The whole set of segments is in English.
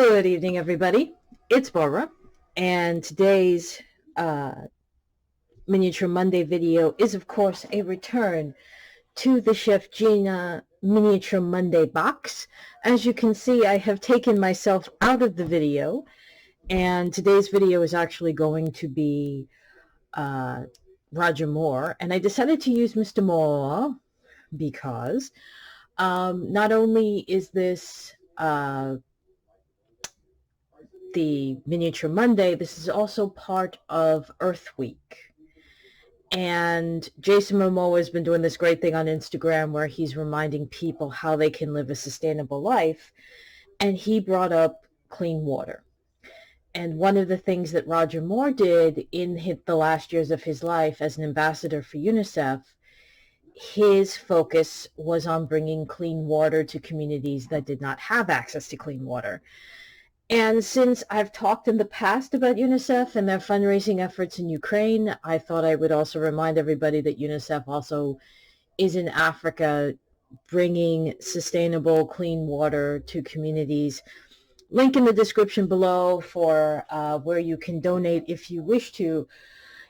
Good evening, everybody. It's Barbara, and today's Miniature Monday video is, of course, a return to the Chef Gina Miniature Monday box. As you can see, I have taken myself out of the video, and today's video is actually going to be Roger Moore, and I decided to use Mr. Moore because not only is this the Miniature Monday, this is also part of Earth Week. And Jason Momoa has been doing this great thing on Instagram where he's reminding people how they can live a sustainable life. And he brought up clean water. And one of the things that Roger Moore did in the last years of his life as an ambassador for UNICEF, his focus was on bringing clean water to communities that did not have access to clean water. And since I've talked in the past about UNICEF and their fundraising efforts in Ukraine, I thought I would also remind everybody that UNICEF also is in Africa bringing sustainable, clean water to communities. Link in the description below for where you can donate if you wish to,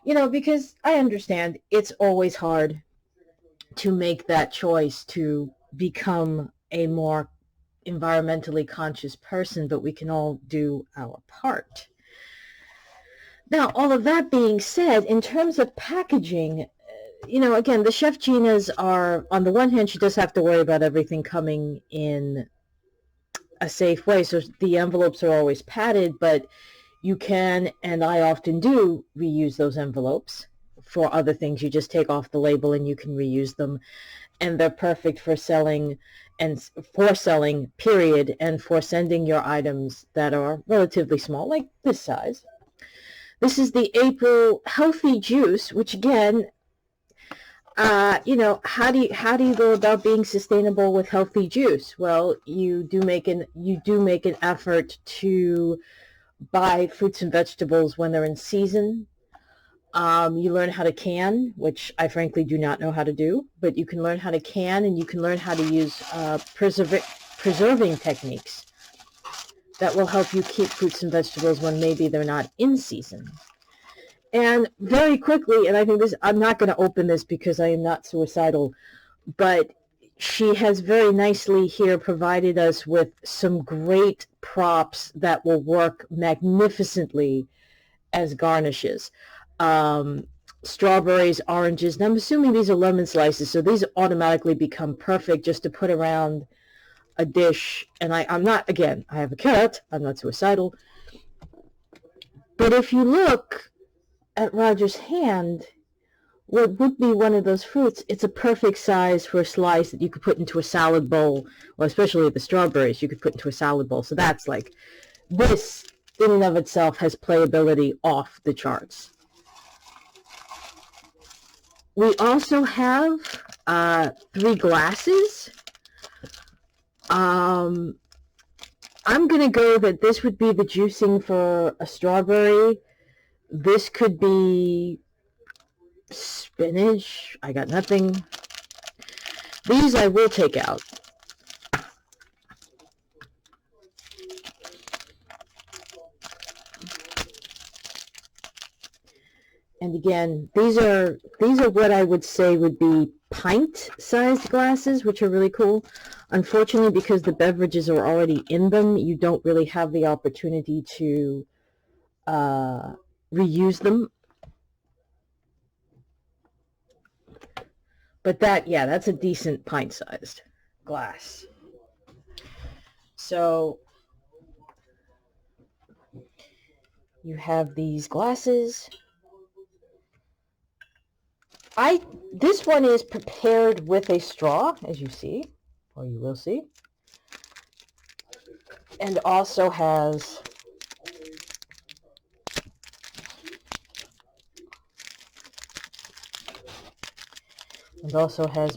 because I understand it's always hard to make that choice to become a more environmentally conscious person, but we can all do our part. Now, all of that being said, in terms of packaging, again, the Chef Ginas are, on the one hand, she does have to worry about everything coming in a safe way, so the envelopes are always padded, but you can, and I often do, reuse those envelopes for other things. You just take off the label and you can reuse them, and they're perfect for selling, period, and for sending your items that are relatively small, like this size. This is the April Healthy Juice, which again, how do you go about being sustainable with healthy juice? Well, you do make an effort to buy fruits and vegetables when they're in season. You learn how to can, which I frankly do not know how to do, but you can learn how to can, and you can learn how to use preserving techniques that will help you keep fruits and vegetables when maybe they're not in season. And very quickly, and I think I'm not going to open this because I am not suicidal, but she has very nicely here provided us with some great props that will work magnificently as garnishes. Strawberries, oranges, and I'm assuming these are lemon slices, so these automatically become perfect just to put around a dish. And I'm not, again, I have a cat, I'm not suicidal, but if you look at Roger's hand, what would be one of those fruits, it's a perfect size for a slice that you could put into a salad bowl, or especially the strawberries you could put into a salad bowl. So that's like, this in and of itself has playability off the charts. We also have 3 glasses. I'm going to go that this would be the juicing for a strawberry. This could be spinach. I got nothing. These I will take out. And again, these are what I would say would be pint-sized glasses, which are really cool. Unfortunately, because the beverages are already in them, you don't really have the opportunity to reuse them. But that's a decent pint-sized glass. So you have these glasses. This one is prepared with a straw, as you see, or you will see, and also has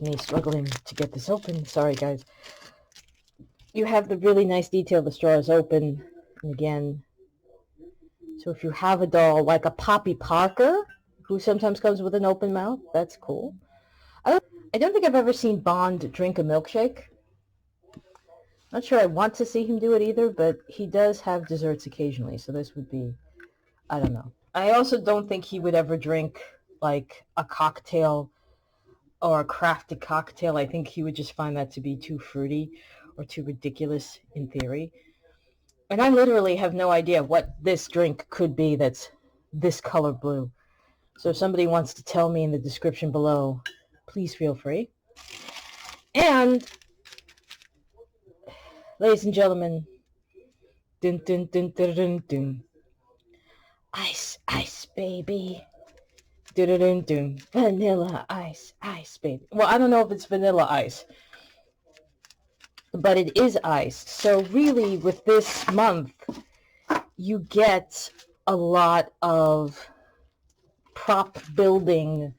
me struggling to get this open. Sorry, guys. You have the really nice detail. The straw is open, and again, so if you have a doll like a Poppy Parker, who sometimes comes with an open mouth, that's cool. I don't think I've ever seen Bond drink a milkshake. Not sure I want to see him do it either, but he does have desserts occasionally, so this would be, I don't know. I also don't think he would ever drink like a cocktail or a crafted cocktail. I think he would just find that to be too fruity or too ridiculous in theory. And I literally have no idea what this drink could be that's this color blue. So if somebody wants to tell me in the description below, please feel free. And, ladies and gentlemen, dun dun dun dun dun dun. Ice, ice, baby. Dun dun dun dun. Vanilla ice, ice, baby. Well, I don't know if it's vanilla ice, but it is ice. So really, with this month, you get a lot of prop building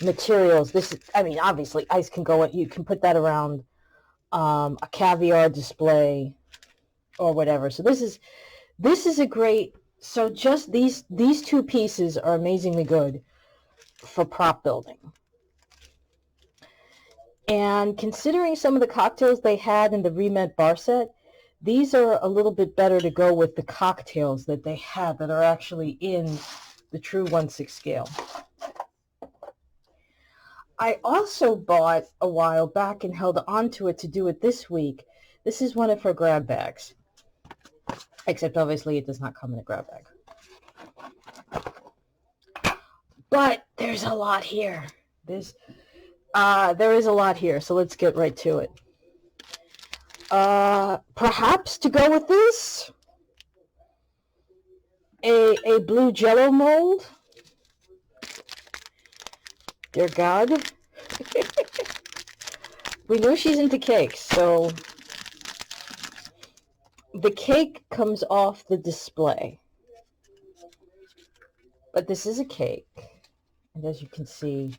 materials. This is, I mean, obviously ice can go, you can put that around a caviar display or whatever. So this is a great, so just these two pieces are amazingly good for prop building. And considering some of the cocktails they had in the Remet bar set, these are a little bit better to go with the cocktails that they had that are actually in the true 1/6 scale. I also bought a while back and held on to it to do it this week. This is one of her grab bags. Except obviously it does not come in a grab bag. But there's a lot here. There is a lot here, so let's get right to it. Perhaps to go with this, a blue Jello mold. Dear God. We know she's into cakes, so the cake comes off the display. But this is a cake, and as you can see,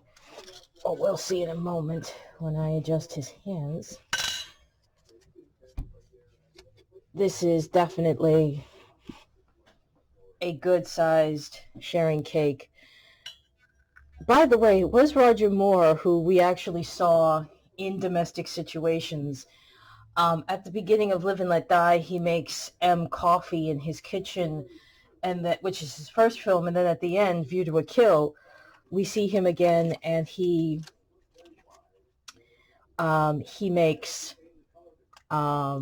oh, we'll see in a moment when I adjust his hands. This is definitely a good-sized sharing cake. By the way, it was Roger Moore who we actually saw in Domestic Situations. At the beginning of Live and Let Die, he makes M coffee in his kitchen, and that, which is his first film, and then at the end, View to a Kill, we see him again, and he makes a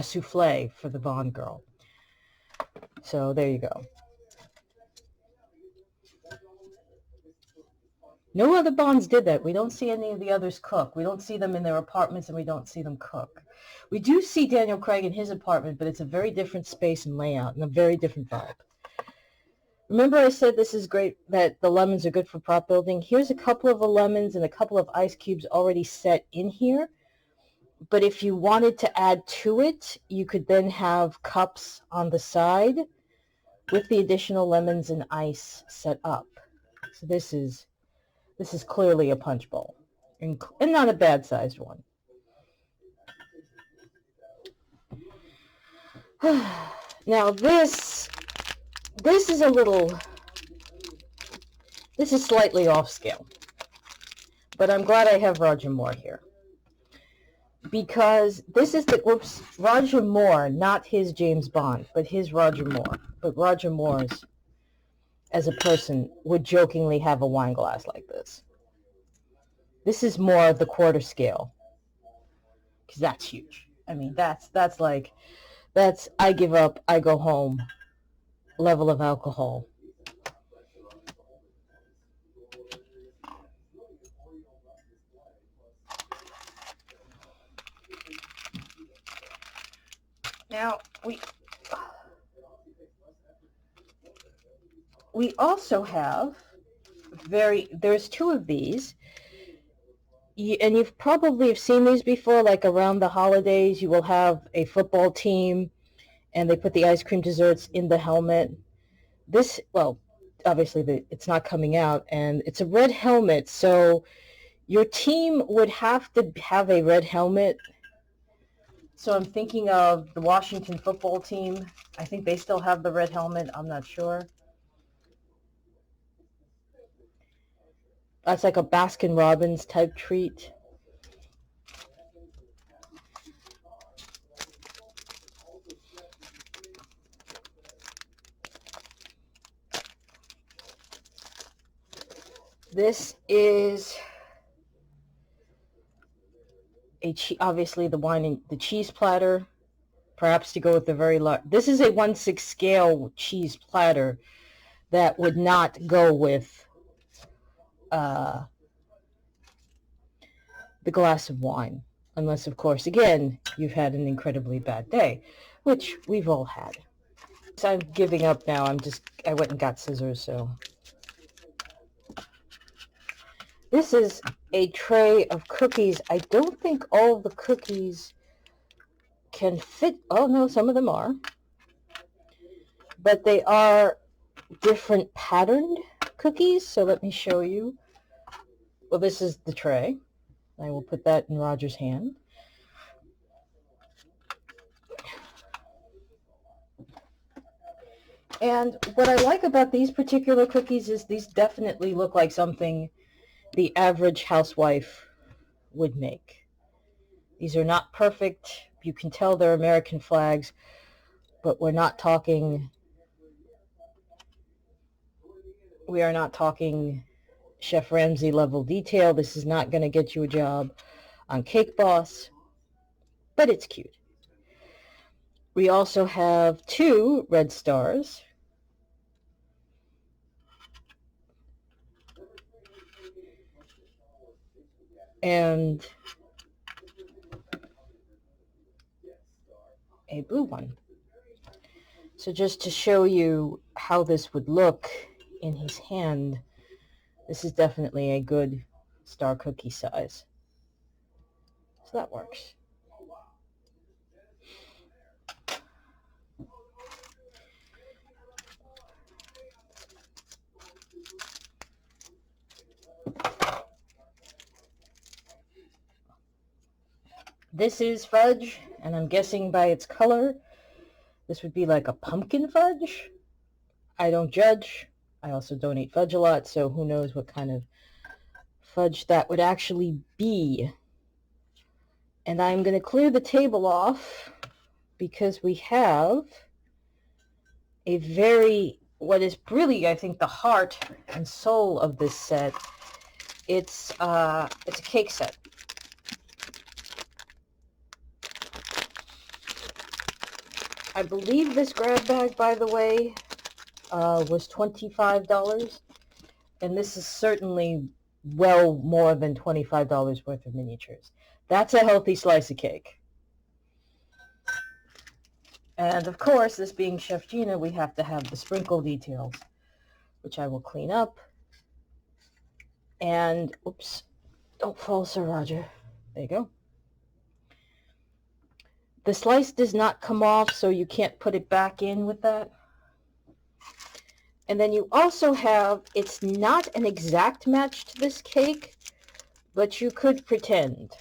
souffle for the Bond girl. So there you go. No other Bonds did that. We don't see any of the others cook. We don't see them in their apartments, and we don't see them cook. We do see Daniel Craig in his apartment, but it's a very different space and layout and a very different vibe. Remember I said this is great, that the lemons are good for prop building? Here's a couple of the lemons and a couple of ice cubes already set in here. But if you wanted to add to it, you could then have cups on the side with the additional lemons and ice set up. So this is clearly a punch bowl, and not a bad-sized one. Now this is a little, this is slightly off scale, but I'm glad I have Roger Moore here. Because this is Roger Moore, not his James Bond, but his Roger Moore. But Roger Moore's, as a person, would jokingly have a wine glass like this. This is more of the quarter scale, because that's huge. I mean, that's I give up, I go home level of alcohol. Now, we also have there's two of these, and you've probably have seen these before, like around the holidays, you will have a football team, and they put the ice cream desserts in the helmet. This, well, obviously it's not coming out, and it's a red helmet, so your team would have to have a red helmet. So I'm thinking of the Washington football team. I think they still have the red helmet. I'm not sure. That's like a Baskin-Robbins type treat. This is obviously the cheese platter, perhaps to go with the very large. This is a 1/6 scale cheese platter that would not go with the glass of wine, unless, of course, again, you've had an incredibly bad day, which we've all had. So I'm giving up now. I went and got scissors, so. This is a tray of cookies. I don't think all the cookies can fit. Oh, no, some of them are. But they are different patterned cookies, so let me show you. Well, this is the tray. I will put that in Roger's hand. And what I like about these particular cookies is these definitely look like something the average housewife would make. These are not perfect. You can tell they're American flags, but we are not talking Chef Ramsay level detail. This is not going to get you a job on Cake Boss, but it's cute. We also have 2 red stars. And a blue one. So just to show you how this would look in his hand, this is definitely a good star cookie size. So that works. This is fudge, and I'm guessing by its color, this would be like a pumpkin fudge. I don't judge. I also don't eat fudge a lot, so who knows what kind of fudge that would actually be. And I'm going to clear the table off because we have a what is really, I think, the heart and soul of this set. It's a cake set. I believe this grab bag, by the way, was $25, and this is certainly well more than $25 worth of miniatures. That's a healthy slice of cake. And of course, this being Chef Gina, we have to have the sprinkle details, which I will clean up. And, oops, don't fall, Sir Roger. There you go. The slice does not come off, so you can't put it back in with that. And then you also have, it's not an exact match to this cake, but you could pretend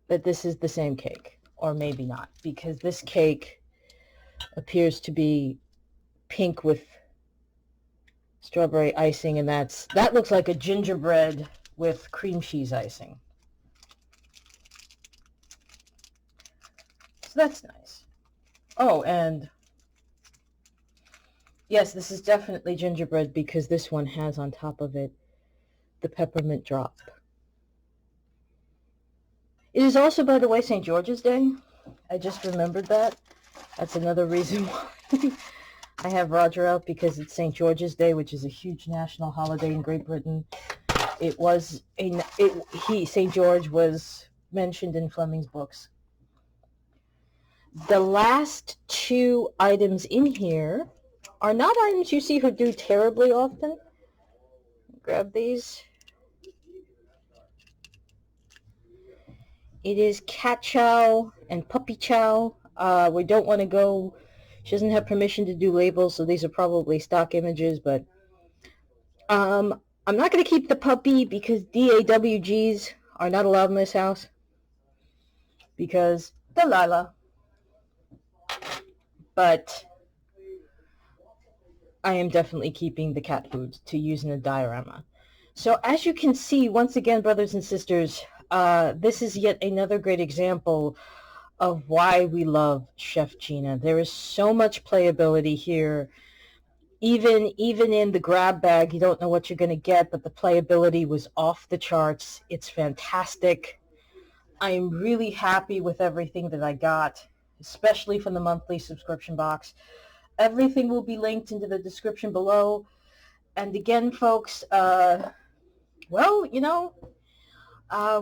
that this is the same cake, or maybe not, because this cake appears to be pink with strawberry icing, and that looks like a gingerbread with cream cheese icing. So that's nice. Oh, and yes, this is definitely gingerbread because this one has on top of it the peppermint drop. It is also, by the way, St. George's Day. I just remembered that. That's another reason why I have Roger out, because it's St. George's Day, which is a huge national holiday in Great Britain. St. George was mentioned in Fleming's books. The last 2 items in here are not items you see her do terribly often. Grab these. It is Cat Chow and Puppy Chow. We don't want to go, she doesn't have permission to do labels, so these are probably stock images, but I'm not going to keep the puppy because DAWGs are not allowed in this house because Delilah. But I am definitely keeping the cat food to use in a diorama. So as you can see, once again, brothers and sisters, this is yet another great example of why we love Chef Gina. There is so much playability here. even in the grab bag, you don't know what you're going to get, but the playability was off the charts. It's fantastic. I am really happy with everything that I got, especially from the monthly subscription box. Everything will be linked into the description below. And again, folks, well,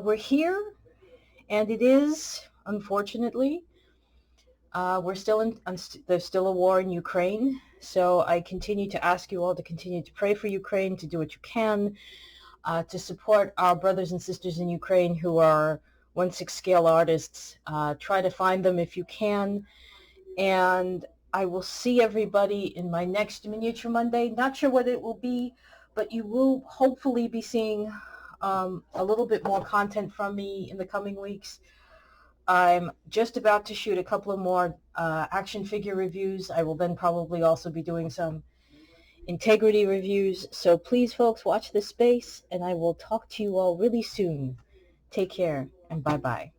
we're here, and it is, unfortunately, there's still a war in Ukraine. So I continue to ask you all to continue to pray for Ukraine, to do what you can, to support our brothers and sisters in Ukraine who are 1/6 scale artists. Try to find them if you can. And I will see everybody in my next Miniature Monday. Not sure what it will be, but you will hopefully be seeing a little bit more content from me in the coming weeks. I'm just about to shoot a couple of more action figure reviews. I will then probably also be doing some integrity reviews. So please, folks, watch this space, and I will talk to you all really soon. Take care, and bye-bye.